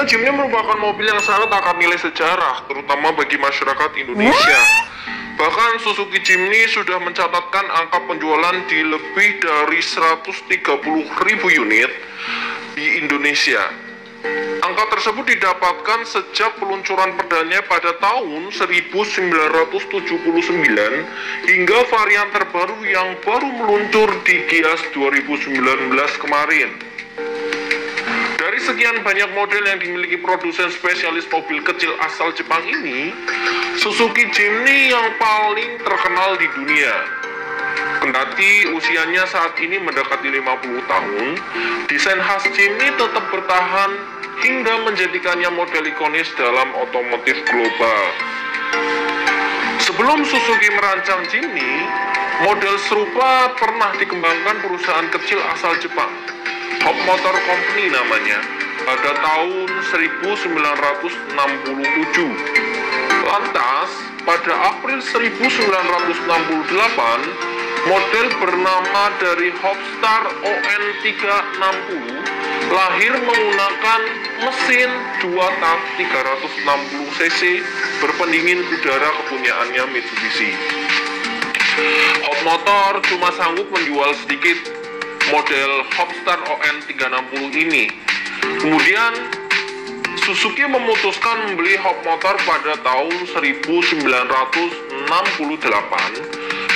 Toyota Jimny merupakan mobil yang syarat akan nilai sejarah, terutama bagi masyarakat Indonesia. Bahkan Suzuki Jimny sudah mencatatkan angka penjualan di lebih dari 130.000 unit di Indonesia. Angka tersebut didapatkan sejak peluncuran perdananya pada tahun 1979 hingga varian terbaru yang baru meluncur di Gias 2019 kemarin. Dari sekian banyak model yang dimiliki produsen spesialis mobil kecil asal Jepang ini, Suzuki Jimny yang paling terkenal di dunia. Kendati usianya saat ini mendekati 50 tahun, desain khas Jimny tetap bertahan hingga menjadikannya model ikonis dalam otomotif global. Sebelum Suzuki merancang Jimny, model serupa pernah dikembangkan perusahaan kecil asal Jepang, Hop Motor Company namanya, pada tahun 1967. Lantas, pada April 1968, model bernama dari Hopstar ON360 lahir menggunakan mesin 2 tak 360 cc berpendingin udara kepunyaannya Mitsubishi. Hop Motor cuma sanggup menjual sedikit model Hopstar ON360 ini. Kemudian Suzuki memutuskan membeli Hop Motor pada tahun 1968,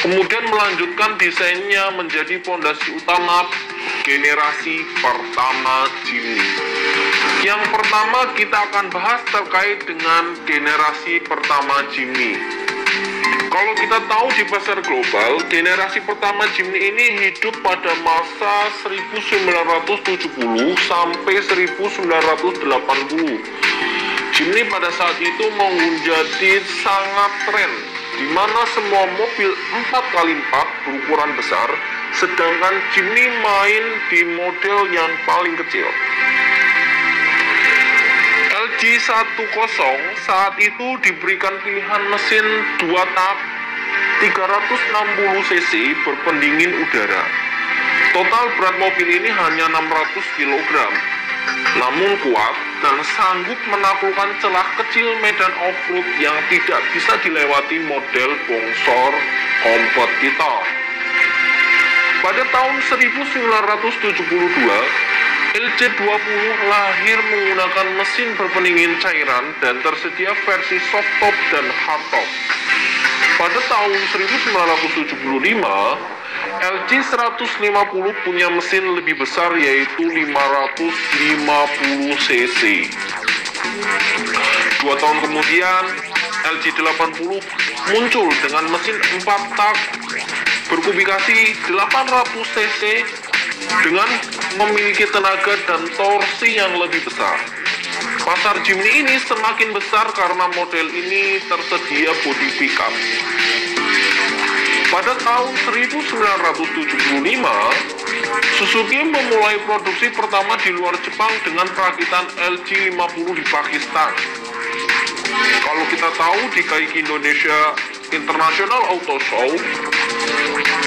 kemudian melanjutkan desainnya menjadi pondasi utama generasi pertama Jimny. Yang pertama kita akan bahas terkait dengan generasi pertama Jimny. Kalau kita tahu di pasar global, generasi pertama Jimny ini hidup pada masa 1970 sampai 1980. Jimny pada saat itu menjadi sangat tren, di mana semua mobil 4x4 berukuran besar, sedangkan Jimny main di model yang paling kecil. LG10 saat itu diberikan pilihan mesin 2 tak 360 cc berpendingin udara. Total berat mobil ini hanya 600 kg, namun kuat dan sanggup menaklukkan celah kecil medan off-road yang tidak bisa dilewati model bongsor kompetitor. Pada tahun 1972, LC20 lahir menggunakan mesin berpendingin cairan dan tersedia versi soft top dan hard top. Pada tahun 1975, LC150 punya mesin lebih besar yaitu 550 cc. 2 tahun kemudian, LC80 muncul dengan mesin 4 tak berkubikasi 800 cc dengan memiliki tenaga dan torsi yang lebih besar. Pasar Jimny ini semakin besar karena model ini tersedia bodi pickup. Pada tahun 1975, Suzuki memulai produksi pertama di luar Jepang dengan perakitan LG50 di Pakistan. Kalau kita tahu di Kaiki Indonesia International Auto Show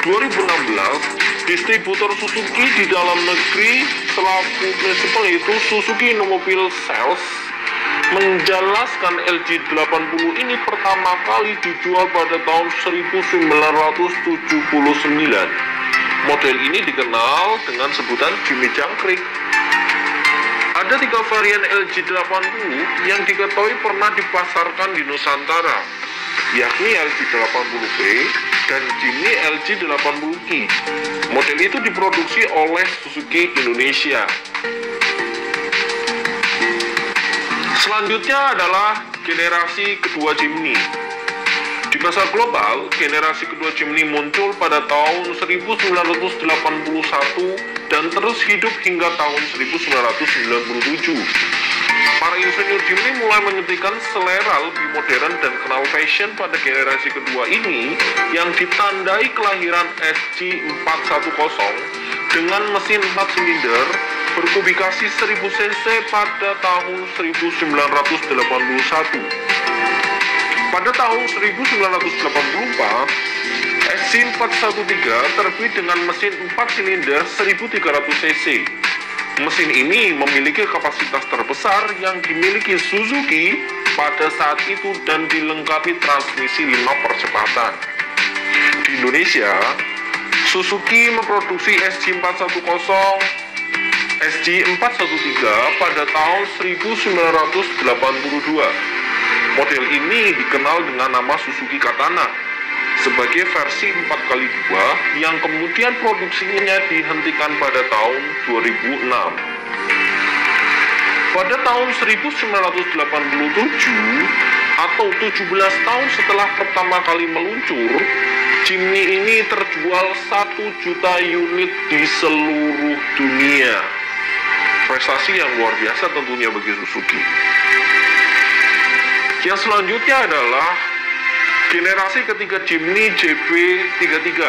2016, distributor Suzuki di dalam negeri selaku prinsipal yaitu Suzuki Indomobil Sales menjelaskan LG80 ini pertama kali dijual pada tahun 1979. Model ini dikenal dengan sebutan Jimny Jangkrik. Ada 3 varian LG80 yang diketahui pernah dipasarkan di Nusantara, yakni LG80B dan Jimny LG80i. Model itu diproduksi oleh Suzuki Indonesia. Selanjutnya adalah generasi kedua Jimny. Di pasar global, generasi kedua Jimny muncul pada tahun 1981 dan terus hidup hingga tahun 1997. Para insinyur Jimny mulai menyuntikkan selera lebih modern dan kenal fashion pada generasi kedua ini yang ditandai kelahiran SG410 dengan mesin 4 silinder berkubikasi 1000 cc pada tahun 1981. Pada tahun 1984, SG413 terbit dengan mesin 4 silinder 1300 cc. Mesin ini memiliki kapasitas terbesar yang dimiliki Suzuki pada saat itu dan dilengkapi transmisi 5 percepatan. Di Indonesia, Suzuki memproduksi SG410, SG413 pada tahun 1982. Model ini dikenal dengan nama Suzuki Katana sebagai versi 4x2 yang kemudian produksinya dihentikan pada tahun 2006. Pada tahun 1987 atau 17 tahun setelah pertama kali meluncur, Jimny ini terjual 1 juta unit di seluruh dunia. Prestasi yang luar biasa tentunya bagi Suzuki. Yang selanjutnya adalah generasi ketiga Jimny JP33,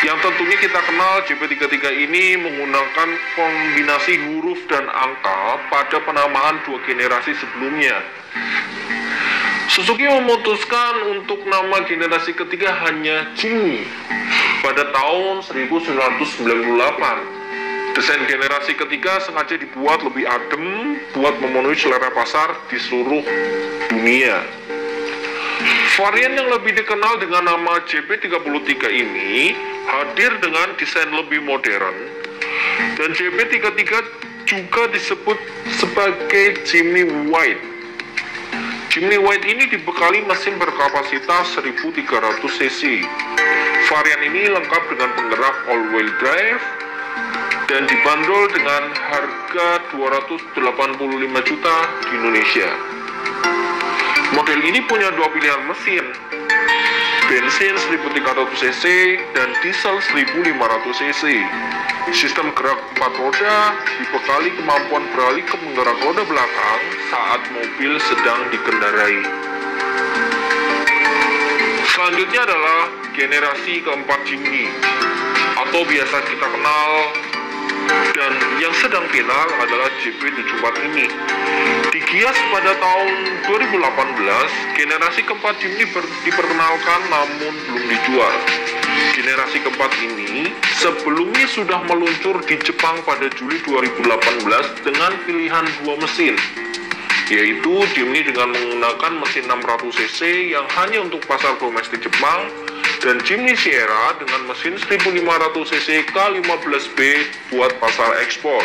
yang tentunya kita kenal JP33 ini menggunakan kombinasi huruf dan angka pada penamaan 2 generasi sebelumnya. Suzuki memutuskan untuk nama generasi ketiga hanya Jimny pada tahun 1998. Desain generasi ketiga sengaja dibuat lebih adem buat memenuhi selera pasar di seluruh dunia. Varian yang lebih dikenal dengan nama JP33 ini hadir dengan desain lebih modern, dan JP33 juga disebut sebagai Jimny White. Jimny White ini dibekali mesin berkapasitas 1300 cc. Varian ini lengkap dengan penggerak all-wheel drive dan dibanderol dengan harga 285 juta di Indonesia. Model ini punya 2 pilihan mesin, bensin 1300 cc dan diesel 1500 cc. Sistem gerak 4 roda dibekali kemampuan beralih ke penggerak roda belakang saat mobil sedang dikendarai. Selanjutnya adalah generasi keempat Jimny, atau biasa kita kenal dan yang sedang viral adalah JP74 ini. Digias pada tahun 2018, generasi keempat Jimny diperkenalkan namun belum dijual. Generasi keempat ini sebelumnya sudah meluncur di Jepang pada Juli 2018 dengan pilihan 2 mesin, yaitu Jimny dengan menggunakan mesin 600 cc yang hanya untuk pasar domestik Jepang, dan Jimny Sierra dengan mesin 1500 cc K15B buat pasar ekspor.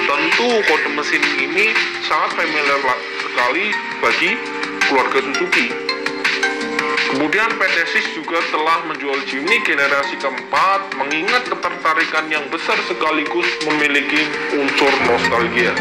Tentu kode mesin ini sangat familiar sekali bagi keluarga Suzuki. Kemudian PT SIS juga telah menjual Jimny generasi keempat mengingat ketertarikan yang besar sekaligus memiliki unsur nostalgia.